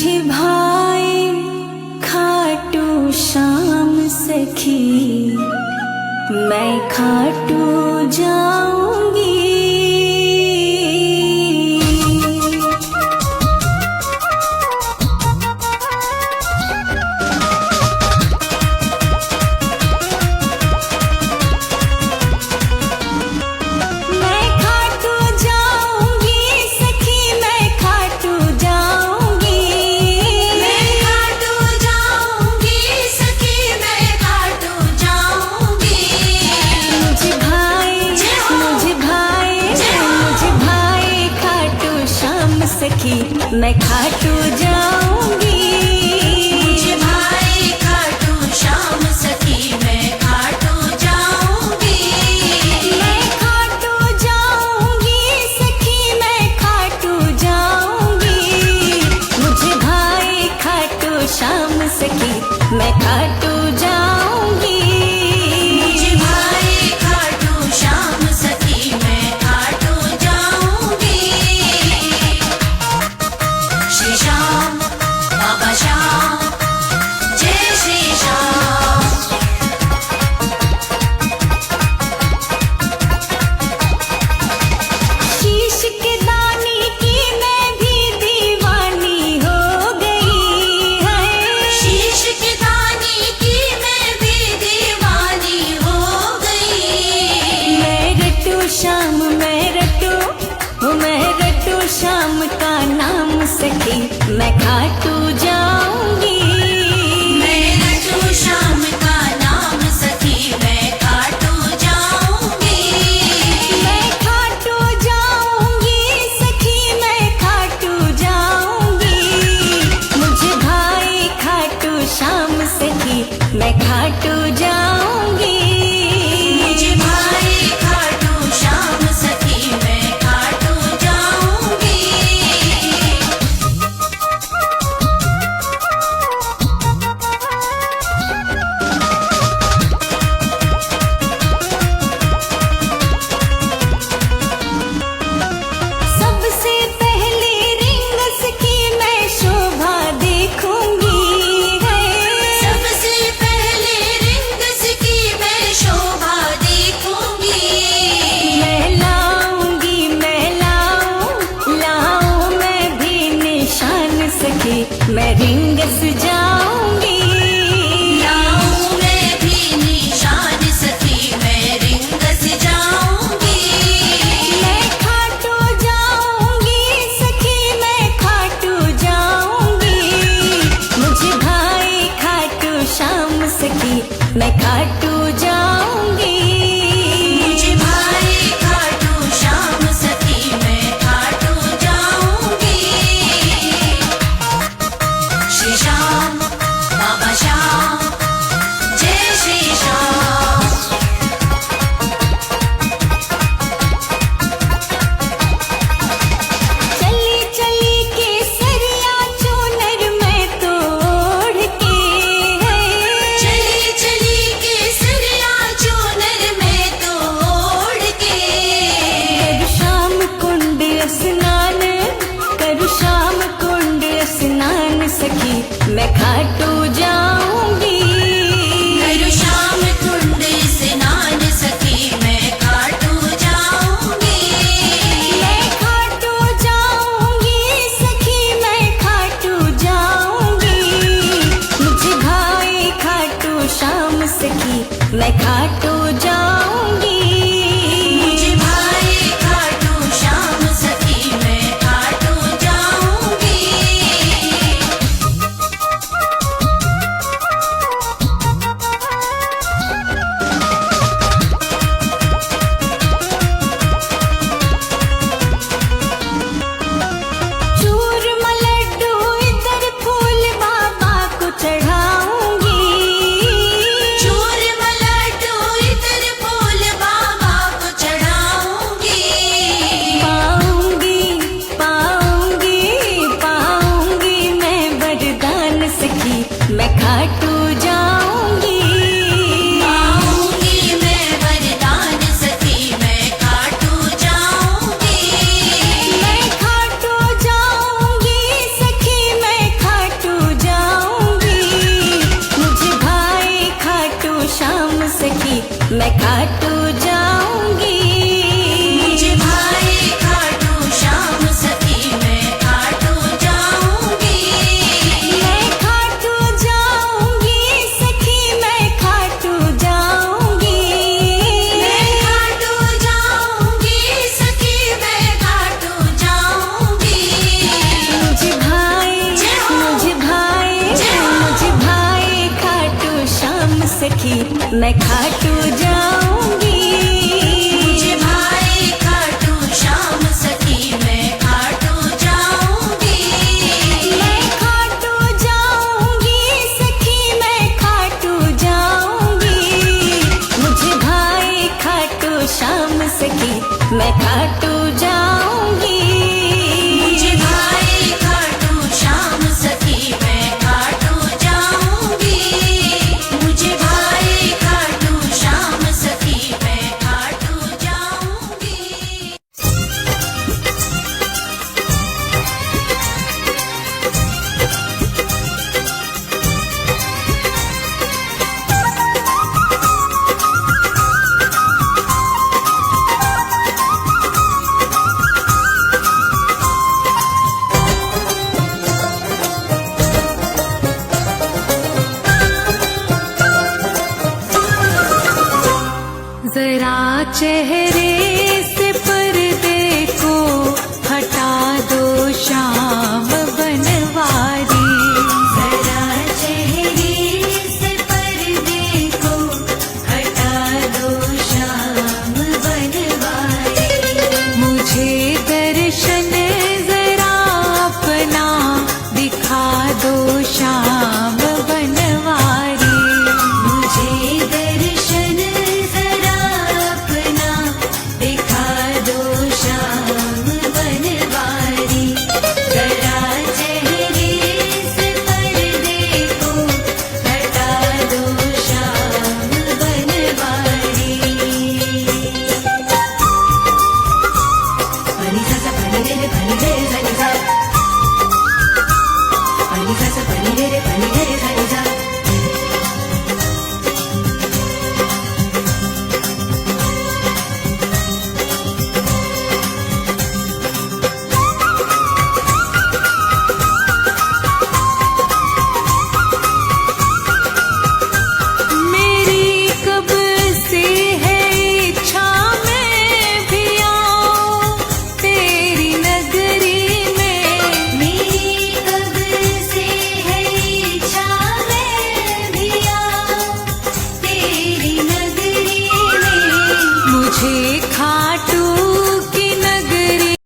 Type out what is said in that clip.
मुझे भाई खाटू श्याम सखी, मैं खाटू जाऊंगी। मैं खाटू जाऊंगी, मुझे भाई खाटू श्याम सखी, मैं खाटू जाऊंगी। मैं खाटू जाऊंगी सखी, मैं खाटू जाऊंगी। मुझे भाई खाटू श्याम सखी, मैं खाटू जाऊंगी। मुझे भाई खाटू श्याम सखी, मैं खाटू जाऊंगी। श्री श्याम बाबा श्याम, जय श्री श्याम। शीश के दानी की मैं भी दीवानी हो गई है। शीश के दानी की मैं भी दीवानी हो गई। मैं रटू श्याम, मैं रटू श्याम का नाम सखी, मैं खाटू जाऊंगी। मैं रटू श्याम का नाम सखी, मैं खाटू जाऊंगी। मैं खाटू जाऊंगी सखी, मैं खाटू जाऊंगी। मुझे भाई खाटू श्याम सखी, मैं खाटू जाऊंगी। मुझे भाई खाटू श्याम सखी, मैं खाटू जाऊंगी। सबसे पहले रिंगस की मैं शोभा देखूंगी है। सबसे पहले रिंगस की मैं शोभा देखूंगी। मैं लाऊं मैं भी निशान सखी, मैं रिंगस जाऊंगी। लाऊं मैं भी निशान सखी, मैं रिंगस जाऊंगी। मैं खाटू जाऊंगी सखी, मैं खाटू जाऊंगी। मुझे भाई खाटू श्याम सखी, मैं खाटू जाऊंगी। मुझे भाई खाटू श्याम सखी, मैं खाटू जाऊंगी। श्री श्याम बाबा श्याम, जय श्री श्याम। चली चली के सरिया चूनर मैं तो ओढ़ के है। चली चली के सरिया चूनर में तो ओढ़ के। करू श्याम कुंड स्नान, करू श्याम कुंड स्नान सखी, मैं खाटू जाऊंगी। करू श्याम कुंड स्नान सखी, मैं खाटू जाऊंगी। मैं खाटू जाऊंगी सखी, मैं खाटू जाऊंगी। मुझे भाई खाटू श्याम सखी, मैं खाटू जाऊंगी। मुझे भाई खाटू श्याम सखी, मैं खाटू जाऊंगी। मैं खाटू जाऊंगी। मुझे भाई खाटू श्याम सखी मैं खाटू जाऊंगी। मैं खाटू जाऊंगी सखी, मैं खाटू जाऊंगी। मैं खाटू जाऊंगी सखी मैं खाटू जाऊंगी। मुझे भाई खाटू श्याम सखी मैं खाटू जाऊंगी। मुझे भाई खाटू श्याम सखी मैं खाटू जाऊंगी। मैं खाटू जाऊंगी सखी, मैं खाटू जाऊंगी। मुझे भाई खाटू श्याम सखी मैं खाटू जाऊंगी। मुझे भाई खाटू श्याम सखी मैं खाटू जाऊंगी। मुझे भाई खाटू श्याम सखी मैं खाटू जाऊंगी। जरा चेहरे से पर्दे को हटा दो शाम बनवारी। जरा चेहरे से पर्दे को हटा दो शाम बनवारी। मुझे दर्शन जरा अपना दिखा दो शाम बनवारी। मुझे दर्शन जरा अपना दिखा दो शाम बनवारी। जरा चेहरे से पर्दे को हटा दो शाम बनवारी। पनी सा सा पनी रे रे सा नी सा। पनी सा सा पनी